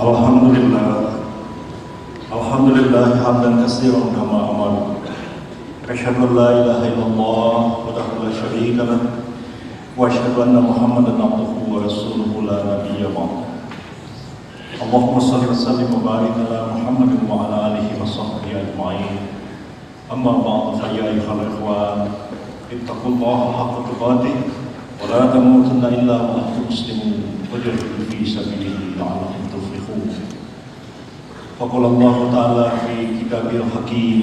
Alhamdulillah, Alhamdulillah hamdan katsiran kama amar. Asyhadu an la ilaha illallah wahdahu la syarika lah wa asyhadu anna Muhammadan abduhu wa rasuluhu la nabiyya ba'd. Allahumma shalli wa sallim wa barik ala Muhammadin wa ala alihi wa sahbihi ajma'in. Amma ba'du fa ya ayyuhal ikhwan, ittaqullaha haqqa tuqatih wa la tamutunna illa wa antum muslimun wajahidu fi sabilihi la'allakum tuflihun. Faqala Allah Ta'ala fi kitabil hakim.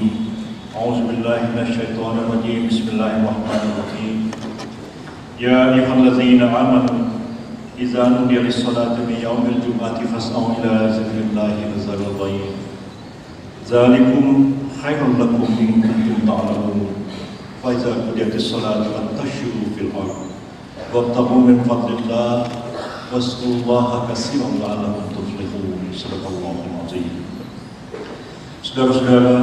A'udzu billahi minasyaitonir rajim. Bismillahirrahmanirrahim. Ya ayyuhallazina amanu idza nudiya lis-salati min yaumil jum'ati fas'au ila dzikrillahi wa dzarul bai'a. Dzalikum khairul lakum in kuntum ta'lamun. Fa idza qudiyatis salatu fantashiru fil ardh wabtaghu min fadlillah wasqullaha katsiran la'allakum tuflihun. Shadaqallahul azim. Saudara-saudara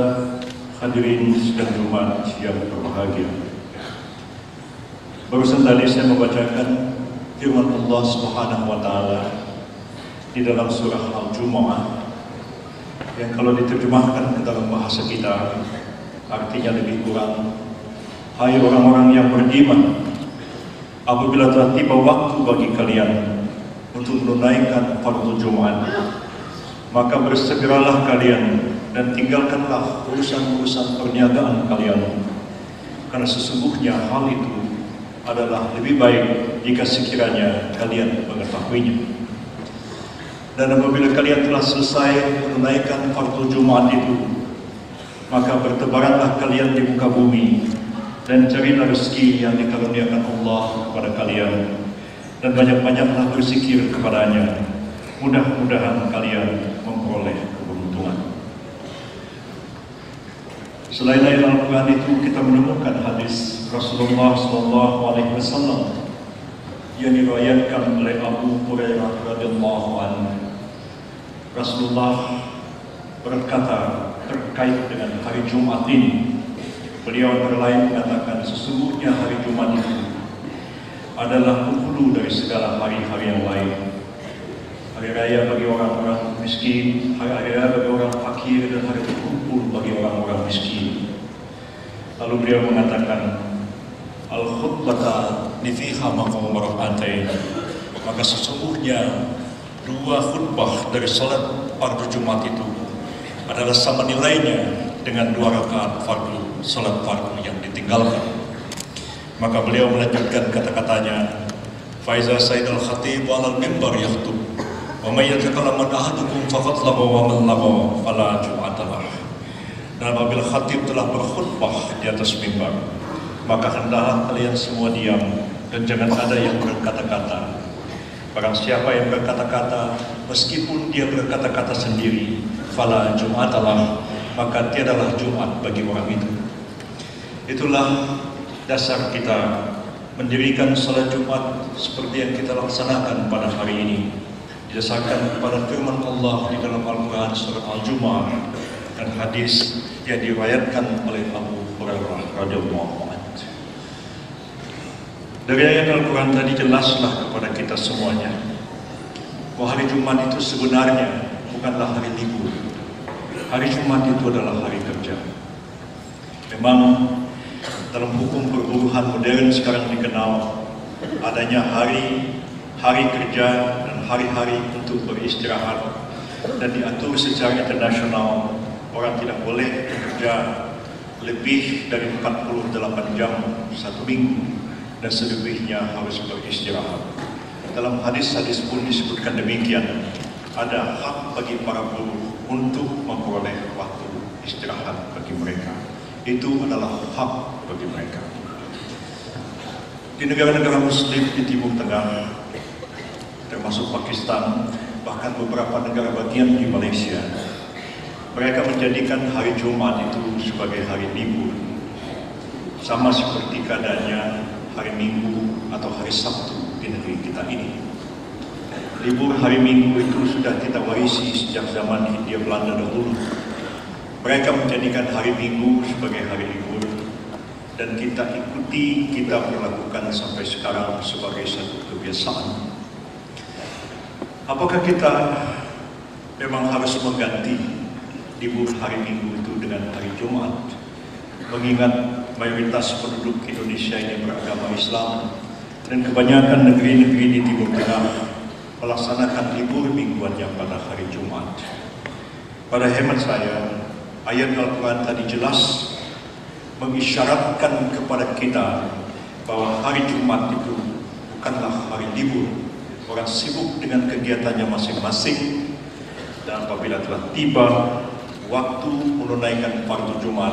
hadirin sidang Jumat yang berbahagia, barusan tadi saya membacakan firman Allah Subhanahu wa Ta'ala di dalam surah Al-Jumu'ah yang kalau diterjemahkan ke dalam bahasa kita artinya lebih kurang, hai orang-orang yang beriman, apabila telah tiba waktu bagi kalian untuk menunaikan fardu Jumat, maka bersegeralah kalian dan tinggalkanlah urusan-urusan perniagaan kalian, karena sesungguhnya hal itu adalah lebih baik jika sekiranya kalian mengetahuinya. Dan apabila kalian telah selesai menunaikan fardu Jumat itu, maka bertebaranlah kalian di muka bumi dan carilah rezeki yang dikaruniakan Allah kepada kalian, dan banyak-banyaklah berzikir kepadanya. Mudah-mudahan kalian memperoleh keberuntungan. Selain ayat Al-Quran itu, kita menemukan hadis Rasulullah SAW yang diriwayatkan oleh Abu Hurairah radhiyallahu anhu. Rasulullah berkata terkait dengan hari Jumat ini, beliau berlain mengatakan, sesungguhnya hari Jumat itu adalah penghulu dari segala hari-hari yang lain. Hari raya bagi orang-orang miskin, hari raya bagi orang fakir, dan hari berkumpul bagi orang-orang miskin. Lalu beliau mengatakan, al-khutbata nifiha maqam rak'atain, maka sesungguhnya dua khutbah dari salat fardu Jumat itu adalah sama nilainya dengan 2 rakaat fardu, salat fardu yang ditinggalkan. Maka beliau melanjutkan kata-katanya, faiza sayyidul khatib alal mimbar yakhutub wa may yatakallamu ahadukum faqad lagha wa man lagha fala jum'atalah. Dan apabila khatib telah berkhutbah di atas mimbar, maka hendaklah kalian semua diam dan jangan ada yang berkata-kata. Barang siapa yang berkata-kata, meskipun dia berkata-kata sendiri, fala jum'atalah, maka tiadalah Jumat bagi orang itu. Itulah dasar kita mendirikan salat Jumat seperti yang kita laksanakan pada hari ini, didasarkan kepada firman Allah di dalam Al-Quran surah Al-Jumu'ah dan hadis yang diriwayatkan oleh Abu Hurairah radhiyallahu anhu. Dari ayat Al-Quran tadi jelaslah kepada kita semuanya bahwa hari Jumat itu sebenarnya bukanlah hari libur. Hari Jumat itu adalah hari kerja. Memang dalam hukum perburuhan modern sekarang dikenal adanya hari kerja dan hari-hari untuk beristirahat, dan diatur secara internasional orang tidak boleh bekerja lebih dari 48 jam satu minggu, dan selebihnya harus beristirahat. Dalam hadis-hadis pun disebutkan demikian, ada hak bagi para buruh untuk memperoleh waktu istirahat bagi mereka. Itu adalah hak bagi mereka. Di negara-negara Muslim di Timur Tengah, termasuk Pakistan, bahkan beberapa negara bagian di Malaysia, mereka menjadikan hari Jumat itu sebagai hari libur, sama seperti keadaannya hari Minggu atau hari Sabtu di negeri kita ini. Libur hari Minggu itu sudah kita warisi sejak zaman Hindia Belanda dahulu. Mereka menjadikan hari Minggu sebagai hari libur, dan kita ikuti, kita berlakukan sampai sekarang sebagai satu kebiasaan. Apakah kita memang harus mengganti libur hari Minggu itu dengan hari Jumat, mengingat mayoritas penduduk Indonesia ini beragama Islam dan kebanyakan negeri-negeri di Timur Tengah melaksanakan libur mingguannya pada hari Jumat. Pada hemat saya, ayat Al-Quran tadi jelas mengisyaratkan kepada kita bahwa hari Jumat itu bukanlah hari libur. Orang sibuk dengan kegiatannya masing-masing, dan apabila telah tiba waktu menunaikan fardu Jumat,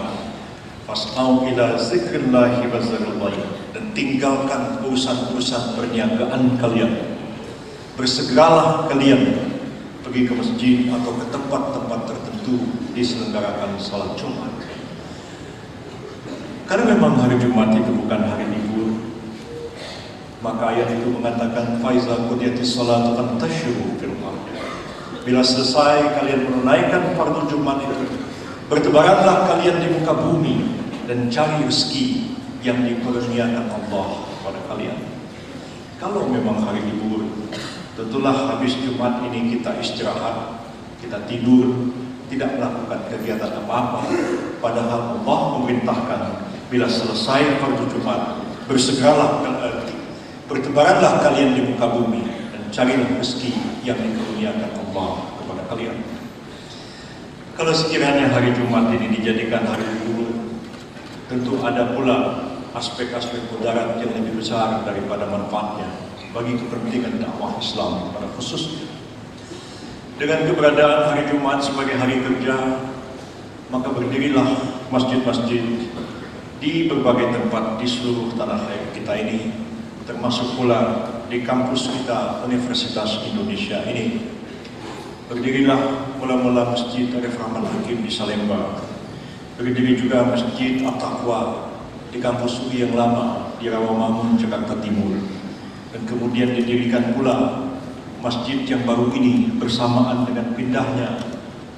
fas'au ila zikrillahi wa zarul bai'a, dan tinggalkan urusan-urusan perniagaan kalian. Bersegeralah kalian pergi ke masjid atau ke tempat-tempat tertentu diselenggarakan salat Jumat. Karena memang hari Jumat itu bukan hari libur, maka ayat itu mengatakan faiza qudiyatis salatu fantashiru fil ardh. Bila selesai kalian menunaikan fardu Jumat itu, bertebaranlah kalian di muka bumi dan cari rezeki yang dikurniakan Allah kepada kalian. Kalau memang hari libur, tentulah habis Jumat ini kita istirahat, kita tidur, tidak melakukan kegiatan apa-apa. Padahal Allah memerintahkan bila selesai fardu Jumat, bersegeralah, bertebaranlah kalian di muka bumi dan carilah rezeki yang dikurniakan Allah kepada kalian. Kalau sekiranya hari Jumat ini dijadikan hari libur, tentu ada pula aspek-aspek mudarat yang lebih besar daripada manfaatnya bagi kepentingan dakwah Islam pada khususnya. Dengan keberadaan hari Jumat sebagai hari kerja, maka berdirilah masjid-masjid di berbagai tempat di seluruh tanah air kita ini, termasuk pula di kampus kita Universitas Indonesia ini. Berdirilah mula-mula Masjid Arif Rahman Hakim di Salemba. Berdiri juga Masjid At-Taqwa di kampus UI yang lama di Rawamangun, Jakarta Timur. Dan kemudian didirikan pula masjid yang baru ini bersamaan dengan pindahnya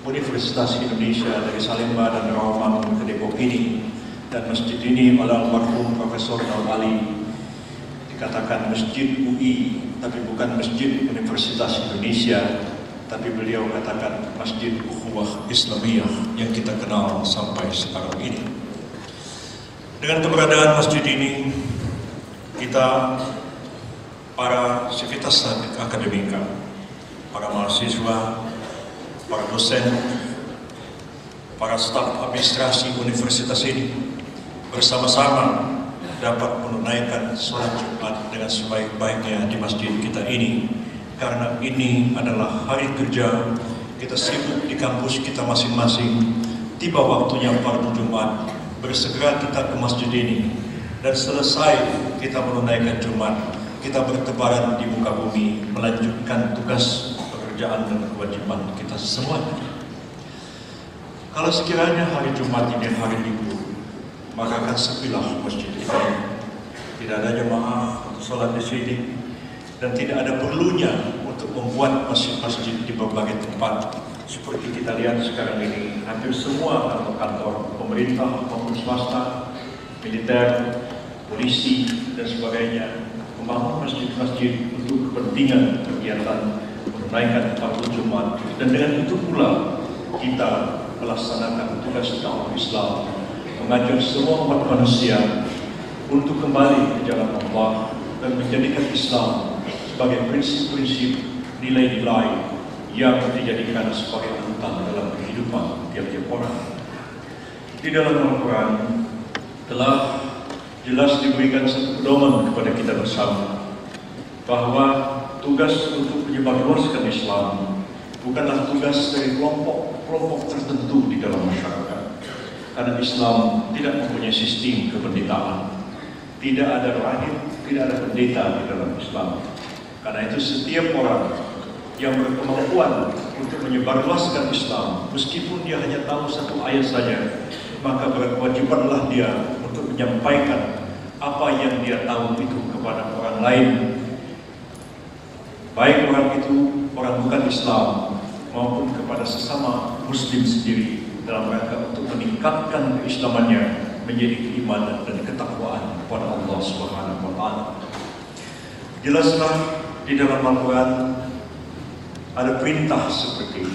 Universitas Indonesia dari Salemba dan Rawamangun ke Depok ini. Dan masjid ini oleh almarhum Profesor Nur Ali dikatakan masjid UI, tapi bukan masjid Universitas Indonesia, tapi beliau katakan Masjid Ukhuwah Islamiyah yang kita kenal sampai sekarang ini. Dengan keberadaan masjid ini, kita para sivitas akademika, para mahasiswa, para dosen, para staf administrasi universitas ini bersama-sama dapat menunaikan sholat Jumat dengan sebaik-baiknya di masjid kita ini. Karena ini adalah hari kerja, kita sibuk di kampus kita masing-masing, tiba waktunya fardu Jumat, bersegera kita ke masjid ini, dan selesai kita menunaikan Jumat, kita bertebaran di muka bumi, melanjutkan tugas pekerjaan dan kewajiban kita semuanya. Kalau sekiranya hari Jumat ini hari libur, maka akan sepilah masjid ini. Tidak ada jemaah untuk sholat di sini, dan tidak ada perlunya untuk membuat masjid-masjid di berbagai tempat. Seperti kita lihat sekarang ini, hampir semua kantor-kantor pemerintah maupun swasta, militer, polisi, dan sebagainya membangun masjid-masjid untuk kepentingan kegiatan menunaikan fardu Jumat. Dan dengan itu pula kita melaksanakan tugas dakwah Islam, mengajak semua umat manusia untuk kembali ke jalan Allah dan menjadikan Islam sebagai prinsip-prinsip nilai-nilai yang dijadikan sebagai anutan dalam kehidupan tiap-tiap orang. Di dalam Al-Quran telah jelas diberikan satu pedoman kepada kita bersama bahwa tugas untuk menyebarluaskan Islam bukanlah tugas dari kelompok tertentu di dalam masyarakat. Karena Islam tidak mempunyai sistem kependetaan, tidak ada rahib, tidak ada pendeta di dalam Islam. Karena itu setiap orang yang berkemampuan untuk menyebarluaskan Islam, meskipun dia hanya tahu satu ayat saja, maka berkewajibanlah dia untuk menyampaikan apa yang dia tahu itu kepada orang lain, baik orang itu orang bukan Islam maupun kepada sesama Muslim sendiri, dalam rangka untuk meningkatkan keislamannya menjadi keimanan dan ketakwaan kepada Allah Subhanahu wa Ta'ala. Jelaslah di dalam Al-Quran ada perintah seperti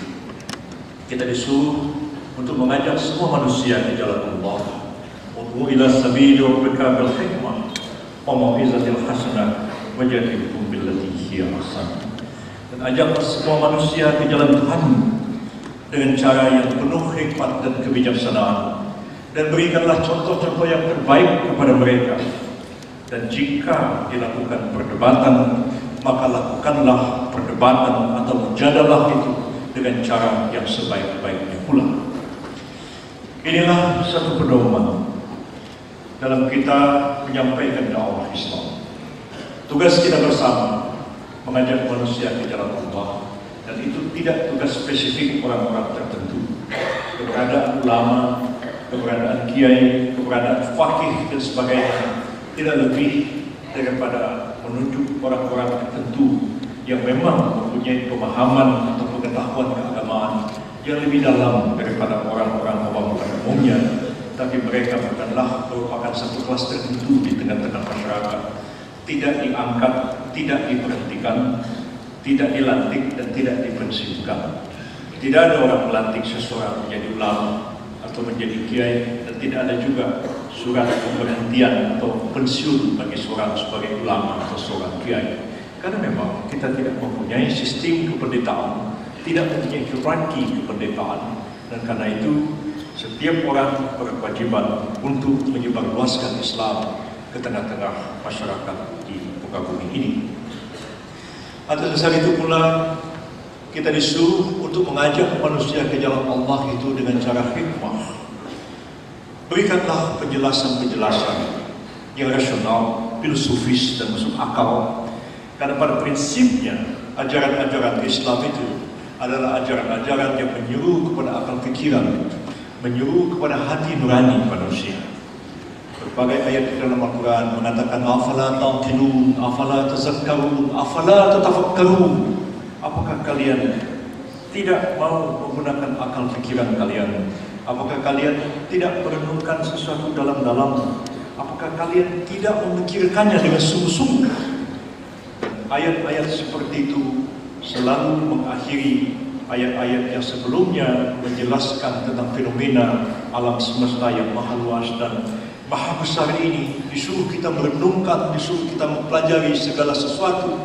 Kita disuruh untuk mengajak semua manusia di jalan Allah. Ud'u ila sabili rabbika bil hikmah wa mau'izatil hasanah wajadilhum billati hiya ahsan. Dan ajaklah semua manusia ke jalan Tuhan dengan cara yang penuh hikmat dan kebijaksanaan, dan berikanlah contoh-contoh yang terbaik kepada mereka. Dan jika dilakukan perdebatan, maka lakukanlah perdebatan atau mujadalah itu dengan cara yang sebaik-baiknya pula. Inilah satu pedoman dalam kita menyampaikan dakwah Islam. Tugas kita bersama mengajak manusia ke jalan Allah, dan itu tidak tugas spesifik orang-orang tertentu. Keberadaan ulama, keberadaan kiai, keberadaan fakih dan sebagainya tidak lebih daripada menunjuk orang-orang tertentu yang memang mempunyai pemahaman atau pengetahuan keagamaan yang lebih dalam daripada orang-orang awam pada umumnya, tapi mereka bukanlah merupakan satu kelas tertentu di tengah-tengah masyarakat. Tidak diangkat, tidak diberhentikan, tidak dilantik dan tidak dipensiunkan. Tidak ada orang melantik seseorang menjadi ulama atau menjadi kiai, dan tidak ada juga surat pemberhentian atau pensiun bagi seorang sebagai ulama atau seorang kiai. Karena memang kita tidak mempunyai sistem kependetaan, tidak mempunyai hierarki kependetaan, dan karena itu setiap orang berkewajiban untuk menyebarluaskan Islam ke tengah-tengah masyarakat di muka bumi ini. Atas dasar itu pula kita disuruh untuk mengajak manusia ke jalan Allah itu dengan cara hikmah. Berikanlah penjelasan-penjelasan yang rasional, filosofis dan masuk akal. Karena pada prinsipnya ajaran-ajaran Islam itu adalah ajaran-ajaran yang menyuruh kepada akal pikiran, menyuruh kepada hati nurani manusia. Berbagai ayat di dalam Al-Quran mengatakan afala taqilun, afala tazakkarun, afala tatafakkarun. Apakah kalian tidak mau menggunakan akal pikiran kalian? Apakah kalian tidak merenungkan sesuatu dalam-dalam? Apakah kalian tidak memikirkannya dengan sungguh-sungguh? Ayat-ayat seperti itu selalu mengakhiri ayat-ayat yang sebelumnya menjelaskan tentang fenomena alam semesta yang maha luas dan maha besar ini. Disuruh kita merenungkan, disuruh kita mempelajari segala sesuatu.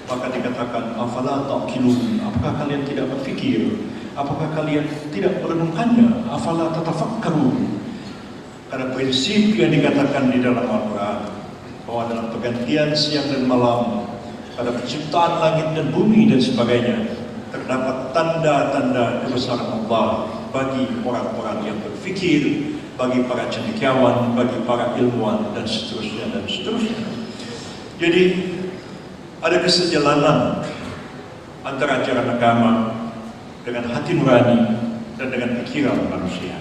Maka dikatakan afala taqilun, apakah kalian tidak berfikir? Apakah kalian tidak merenungkannya? Afala tatafakkarun. Karena prinsip yang dikatakan di dalam Al-Quran bahwa dalam pergantian siang dan malam, pada penciptaan langit dan bumi dan sebagainya, terdapat tanda-tanda kebesaran Allah bagi orang-orang yang berfikir, bagi para cendekiawan, bagi para ilmuwan dan seterusnya dan seterusnya. Jadi ada kesejalanan antara ajaran agama dengan hati nurani dan dengan pikiran manusia.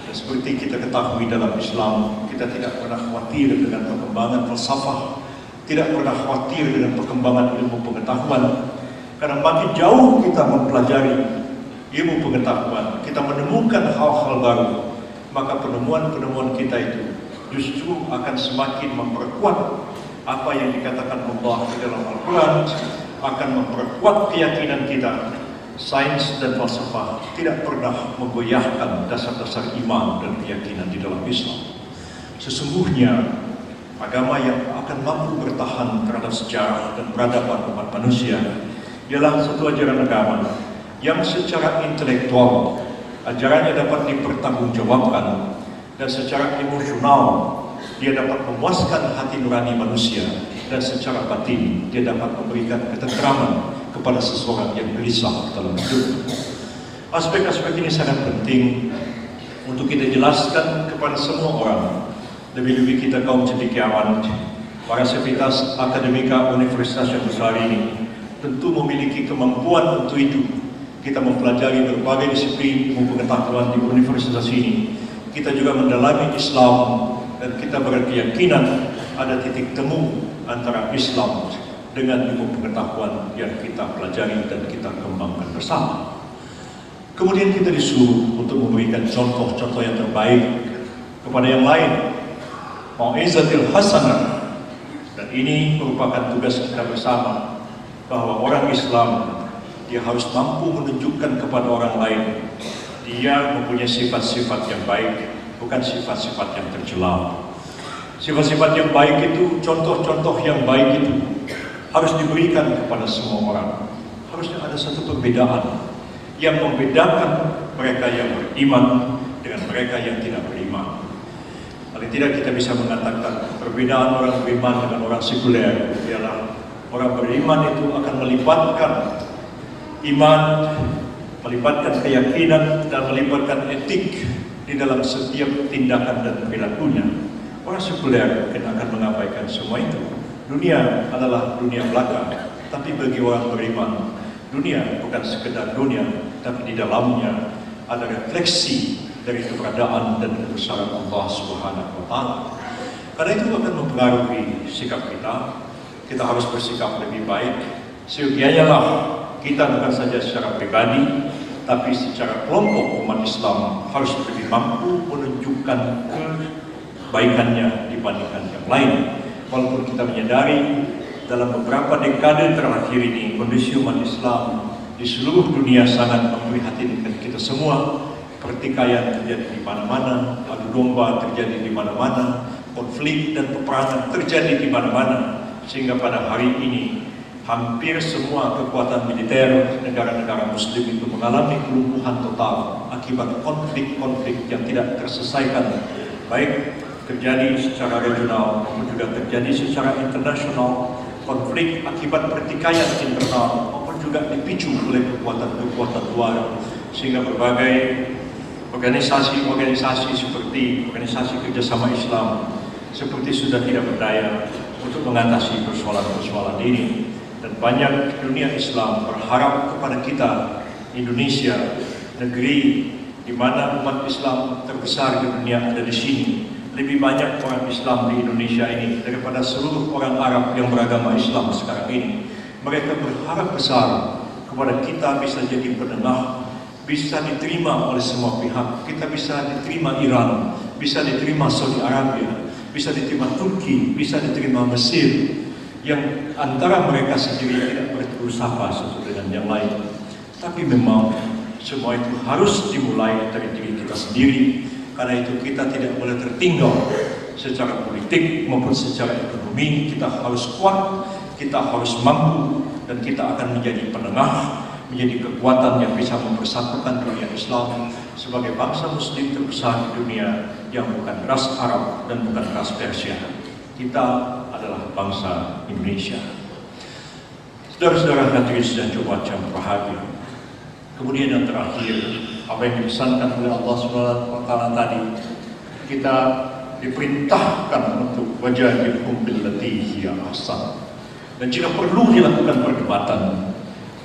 Dan seperti kita ketahui dalam Islam, kita tidak pernah khawatir dengan perkembangan falsafah, tidak pernah khawatir dengan perkembangan ilmu pengetahuan. Karena makin jauh kita mempelajari ilmu pengetahuan, kita menemukan hal-hal baru, maka penemuan-penemuan kita itu justru akan semakin memperkuat apa yang dikatakan Allah di dalam Al-Quran, akan memperkuat keyakinan kita. Sains dan falsafah tidak pernah menggoyahkan dasar-dasar iman dan keyakinan di dalam Islam. Sesungguhnya agama yang akan mampu bertahan terhadap sejarah dan peradaban umat manusia ialah satu ajaran agama yang secara intelektual ajarannya dapat dipertanggungjawabkan, dan secara emosional dia dapat memuaskan hati nurani manusia, dan secara batin dia dapat memberikan ketenteraman kepada seseorang yang gelisah dalam hidup. Aspek-aspek ini sangat penting untuk kita jelaskan kepada semua orang, lebih-lebih kita kaum cendekiawan. Para sivitas akademika universitas yang besar ini tentu memiliki kemampuan untuk itu. Kita mempelajari berbagai disiplin ilmu pengetahuan di universitas ini. Kita juga mendalami Islam, dan kita berkeyakinan ada titik temu antara Islam dengan ilmu pengetahuan yang kita pelajari dan kita kembangkan bersama. Kemudian kita disuruh untuk memberikan contoh-contoh yang terbaik kepada yang lain, mau'izatil hasanah. Dan ini merupakan tugas kita bersama, bahwa orang Islam dia harus mampu menunjukkan kepada orang lain dia mempunyai sifat-sifat yang baik, bukan sifat-sifat yang tercela. Sifat-sifat yang baik itu, contoh-contoh yang baik itu harus diberikan kepada semua orang. Harusnya ada satu perbedaan yang membedakan mereka yang beriman dengan mereka yang tidak beriman. Paling tidak kita bisa mengatakan perbedaan orang beriman dengan orang sekuler ialah orang beriman itu akan melibatkan iman, melibatkan keyakinan, dan melibatkan etik di dalam setiap tindakan dan perilakunya. Orang sekuler mungkin akan mengabaikan semua itu. Dunia adalah dunia belaka, tapi bagi orang beriman, dunia bukan sekedar dunia, tapi di dalamnya ada refleksi dari keberadaan dan kebesaran Allah Subhanahu wa Ta'ala. Karena itu akan mempengaruhi sikap kita. Kita harus bersikap lebih baik. Seyogianya lah kita bukan saja secara pribadi, tapi secara kelompok umat Islam harus lebih mampu menunjukkan kebaikannya dibandingkan yang lain. Walaupun kita menyadari dalam beberapa dekade terakhir ini kondisi umat Islam di seluruh dunia sangat memprihatinkan kita semua. Pertikaian terjadi di mana-mana, adu domba terjadi di mana-mana, konflik dan peperangan terjadi di mana-mana, sehingga pada hari ini hampir semua kekuatan militer negara-negara Muslim itu mengalami kelumpuhan total akibat konflik-konflik yang tidak terselesaikan, baik terjadi secara regional maupun juga terjadi secara internasional. Konflik akibat pertikaian internal maupun juga dipicu oleh kekuatan-kekuatan luar, sehingga berbagai organisasi-organisasi seperti Organisasi Kerjasama Islam seperti sudah tidak berdaya untuk mengatasi persoalan-persoalan ini. Dan banyak dunia Islam berharap kepada kita, Indonesia, negeri di mana umat Islam terbesar di dunia ada di sini. Lebih banyak orang Islam di Indonesia ini daripada seluruh orang Arab yang beragama Islam sekarang ini. Mereka berharap besar kepada kita bisa jadi penengah, bisa diterima oleh semua pihak. Kita bisa diterima Iran, bisa diterima Saudi Arabia, bisa diterima Turki, bisa diterima Mesir, yang antara mereka sendiri tidak berusaha satu dengan yang lain. Tapi memang semua itu harus dimulai dari diri kita sendiri. Karena itu kita tidak boleh tertinggal secara politik maupun secara ekonomi. Kita harus kuat, kita harus mampu, dan kita akan menjadi penengah, menjadi kekuatan yang bisa mempersatukan dunia Islam sebagai bangsa Muslim terbesar di dunia yang bukan ras Arab dan bukan ras Persia. Kita adalah bangsa Indonesia. Saudara-saudara hadirin sedang cuaca berbahagia. Kemudian yang terakhir, apa yang dipesankan oleh Allah SWT tadi, kita diperintahkan untuk wajadilhum billati hiya ahsan. Dan jika perlu dilakukan perdebatan,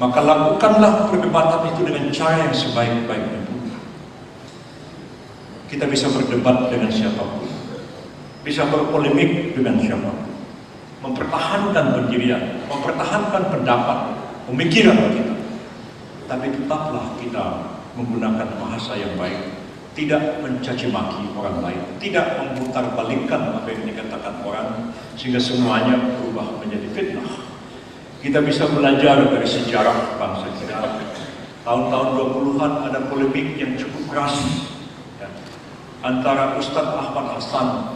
maka lakukanlah perdebatan itu dengan cara yang sebaik-baiknya. Kita bisa berdebat dengan siapapun, bisa berpolemik dengan siapapun, mempertahankan pendirian, mempertahankan pendapat, pemikiran kita. Tapi tetaplah kita menggunakan bahasa yang baik, tidak mencaci maki orang lain, tidak memutarbalikkan apa yang dikatakan orang sehingga semuanya berubah menjadi fitnah. Kita bisa belajar dari sejarah bangsa kita. Tahun-tahun 20-an ada polemik yang cukup keras ya, antara Ustadz Ahmad Hasan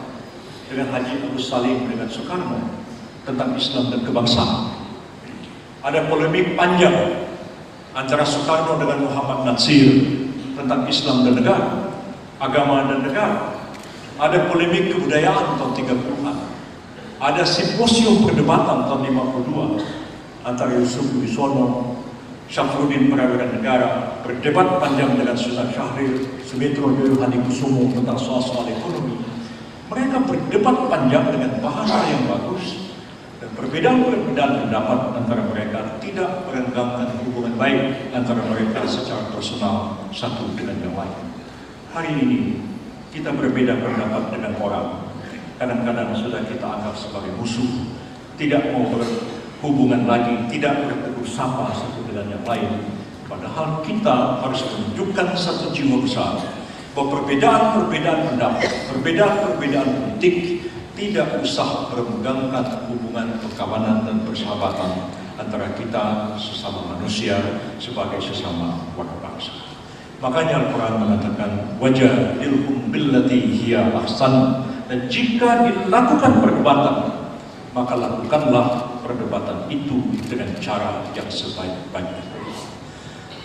dengan Haji Agus Salim dengan Soekarno tentang Islam dan kebangsaan. Ada polemik panjang antara Soekarno dengan Muhammad Natsir tentang Islam dan negara, agama dan negara. Ada polemik kebudayaan tahun 30-an. Ada simposium perdebatan tahun 52 antara Yusuf Wisono, Syafruddin Prawira Negara, berdebat panjang dengan Sunan Syahrir, Sumitro Joyo Hadikusumo tentang soal-soal ekonomi. Mereka berdebat panjang dengan bahasa yang bagus, dan perbedaan-perbedaan pendapat antara mereka tidak merenggangkan hubungan baik antara mereka secara personal satu dengan yang lain. Hari ini kita berbeda pendapat dengan orang, kadang-kadang sudah kita anggap sebagai musuh, tidak mau berhubungan lagi, tidak bertegur sapa satu dengan yang lain. Padahal kita harus menunjukkan satu jiwa besar bahwa perbedaan-perbedaan pendapat, perbedaan-perbedaan politik tidak usah merenggangkan hubungan perkawanan dan persahabatan antara kita sesama manusia sebagai sesama warga bangsa. Makanya Al-Quran mengatakan wajadilhum billati hiya ahsan, dan jika dilakukan perdebatan maka lakukanlah perdebatan itu dengan cara yang sebaik-baiknya.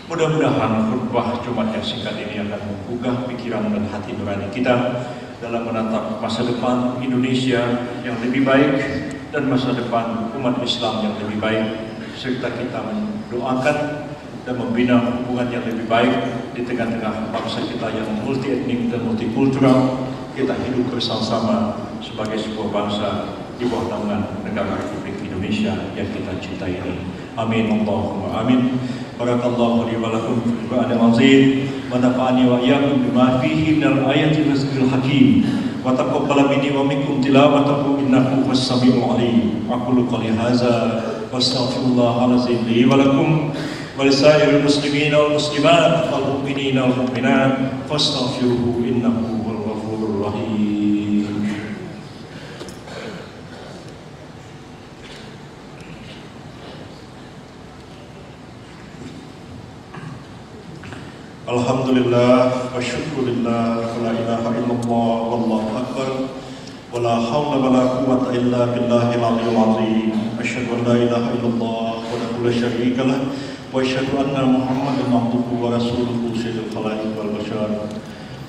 Mudah-mudahan khutbah Jumat yang singkat ini akan menggugah pikiran dan hati nurani kita dalam menatap masa depan Indonesia yang lebih baik dan masa depan umat Islam yang lebih baik, serta kita mendoakan dan membina hubungan yang lebih baik di tengah-tengah bangsa kita yang multi etnik dan multikultural. Kita hidup bersama-sama sebagai sebuah bangsa di bawah naungan negara Republik Indonesia yang kita cintai ini. Amin Allahumma amin. Barakallahu li wa lakum fil Qur'anil azim wa nafa'ani wa iyyakum bima fihi minal ayati wa zikril hakim wa taqabbala minni wa minkum tilawatahu innahu was-sami'ul 'alim. Aqulu qouli hadza wa astaghfirullahal azim li wa lakum wa lisairil muslimina wal muslimat wal mu'minina wal mu'minat fastaghfiruhu innahu huwal ghafurur rahim. Alhamdulillah wa syukurillah wa la ilaha illallah wallahu akbar wa la hawla wa la quwwata illa billahil aliyyil azim. Asyhadu an la ilaha illallah wa la syarika lah wa asyhadu anna Muhammadan abduhu wa rasuluhu sayyidul khalaiq wal bashar.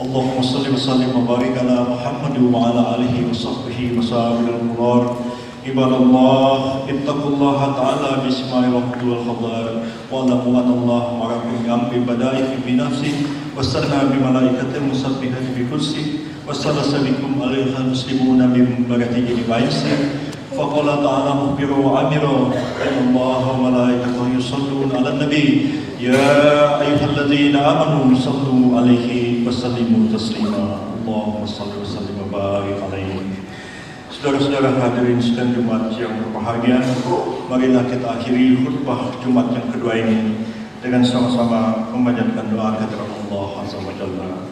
Allahumma shalli wa sallim wa barik ala Muhammad wa ala alihi wa sahbihi wa sahabil qur'an. Ibadallah, ittaqullaha ta'ala bismil waqti wal khadar wa alamu anallah ma'akum bi badai fi nafsi wa sanna bi malaikatil musabbihati bi kursi wa salasabikum alaihal muslimuna min barakatihi wa insi fa qala ta'ala mukhbiru wa amiru innallaha wa malaikatahu yusalluna 'alan nabi ya ayyuhalladzina amanu sallu 'alaihi wa sallimu taslima. Allahumma shalli wa sallim wa barik 'alaihi. Saudara-saudara hadirin sidang Jumat yang berbahagia, marilah kita akhiri khutbah Jumat yang kedua ini dengan sama-sama memanjatkan doa kepada Allah Azza wa Jalla.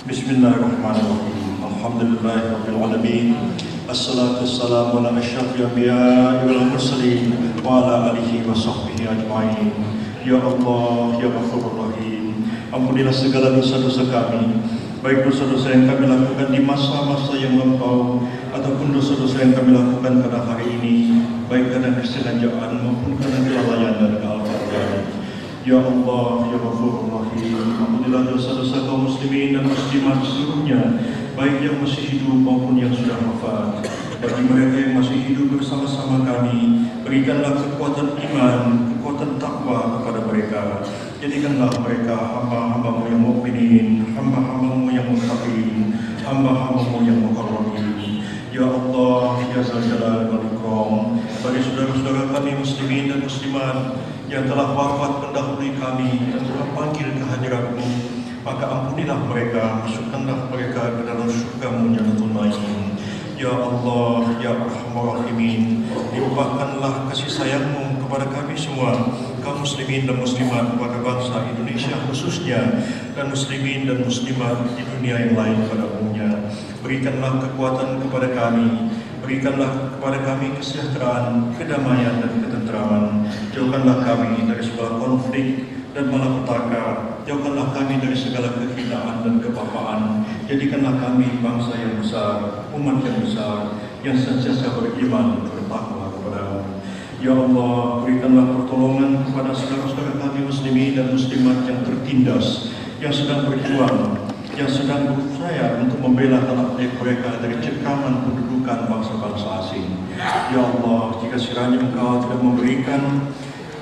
Bismillahirrahmanirrahim. Alhamdulillahirabbil alamin. Assalatu wassalamu ala asyrafil anbiya'i wal mursalin wa ala alihi wa sahbihi ajma'in. Ya Allah, ya Ghafurur Rahim, ampunilah segala dosa-dosa kami, baik dosa-dosa yang kami lakukan di masa-masa yang lampau ataupun dosa-dosa yang kami lakukan pada hari ini, baik karena kesengajaan maupun karena kelalaian dan kelalaian. Ya Allah, ya Ghafurur Rahim, ampunilah dosa-dosa kaum muslimin dan muslimat seluruhnya, baik yang masih hidup maupun yang sudah wafat. Bagi mereka yang masih hidup bersama-sama kami, berikanlah kekuatan iman, kekuatan takwa kepada mereka. Jadikanlah mereka hamba-hambamu yang mukminin, hamba-hambamu yang muttaqin, hamba-hambamu yang mukarramin. Ya Allah, ya Zal Jalal wal Ikram, bagi saudara-saudara kami muslimin dan muslimat yang telah wafat mendahului kami dan telah panggil kehadirat-Mu, maka ampunilah mereka, masukkanlah mereka ke dalam surga-Mu Jannatul Na'im. Ya Allah, ya Arhamar Rahimin, limpahkanlah kasih sayang-Mu kepada kami semua, kaum muslimin dan muslimat kepada bangsa Indonesia khususnya, dan muslimin dan muslimat di dunia yang lain pada umumnya. Berikanlah kekuatan kepada kami, berikanlah kepada kami kesejahteraan, kedamaian dan ketenteraman. Jauhkanlah kami dari segala konflik dan malapetaka. Jauhkanlah kami dari segala kehinaan dan kebapaan. Jadikanlah kami bangsa yang besar, umat yang besar, yang senantiasa beriman dan bertakwa kepada-Mu. Ya Allah, berikanlah pertolongan kepada saudara-saudara kami muslimin dan muslimat yang tertindas, yang sedang berjuang, yang sedang berusaha untuk membela tanah air mereka dari cengkraman pendudukan bangsa-bangsa asing. Ya Allah, jika sekiranya Engkau tidak memberikan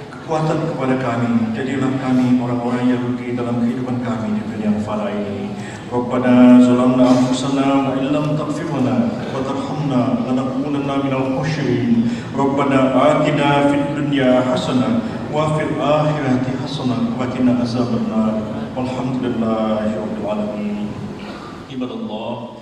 kekuatan kepada kami, jadilah kami orang-orang yang rugi dalam kehidupan kami di dunia yang fana ini. Rabbana zalamna anfusana wa illam taghfir lana wa tarhamna lanakunanna minal khasirin. Rabbana atina fid dunya hasanah wa fil akhirati hasanah wa qina azabannar. Walhamdulillahirabbil alamin. Ibadallah,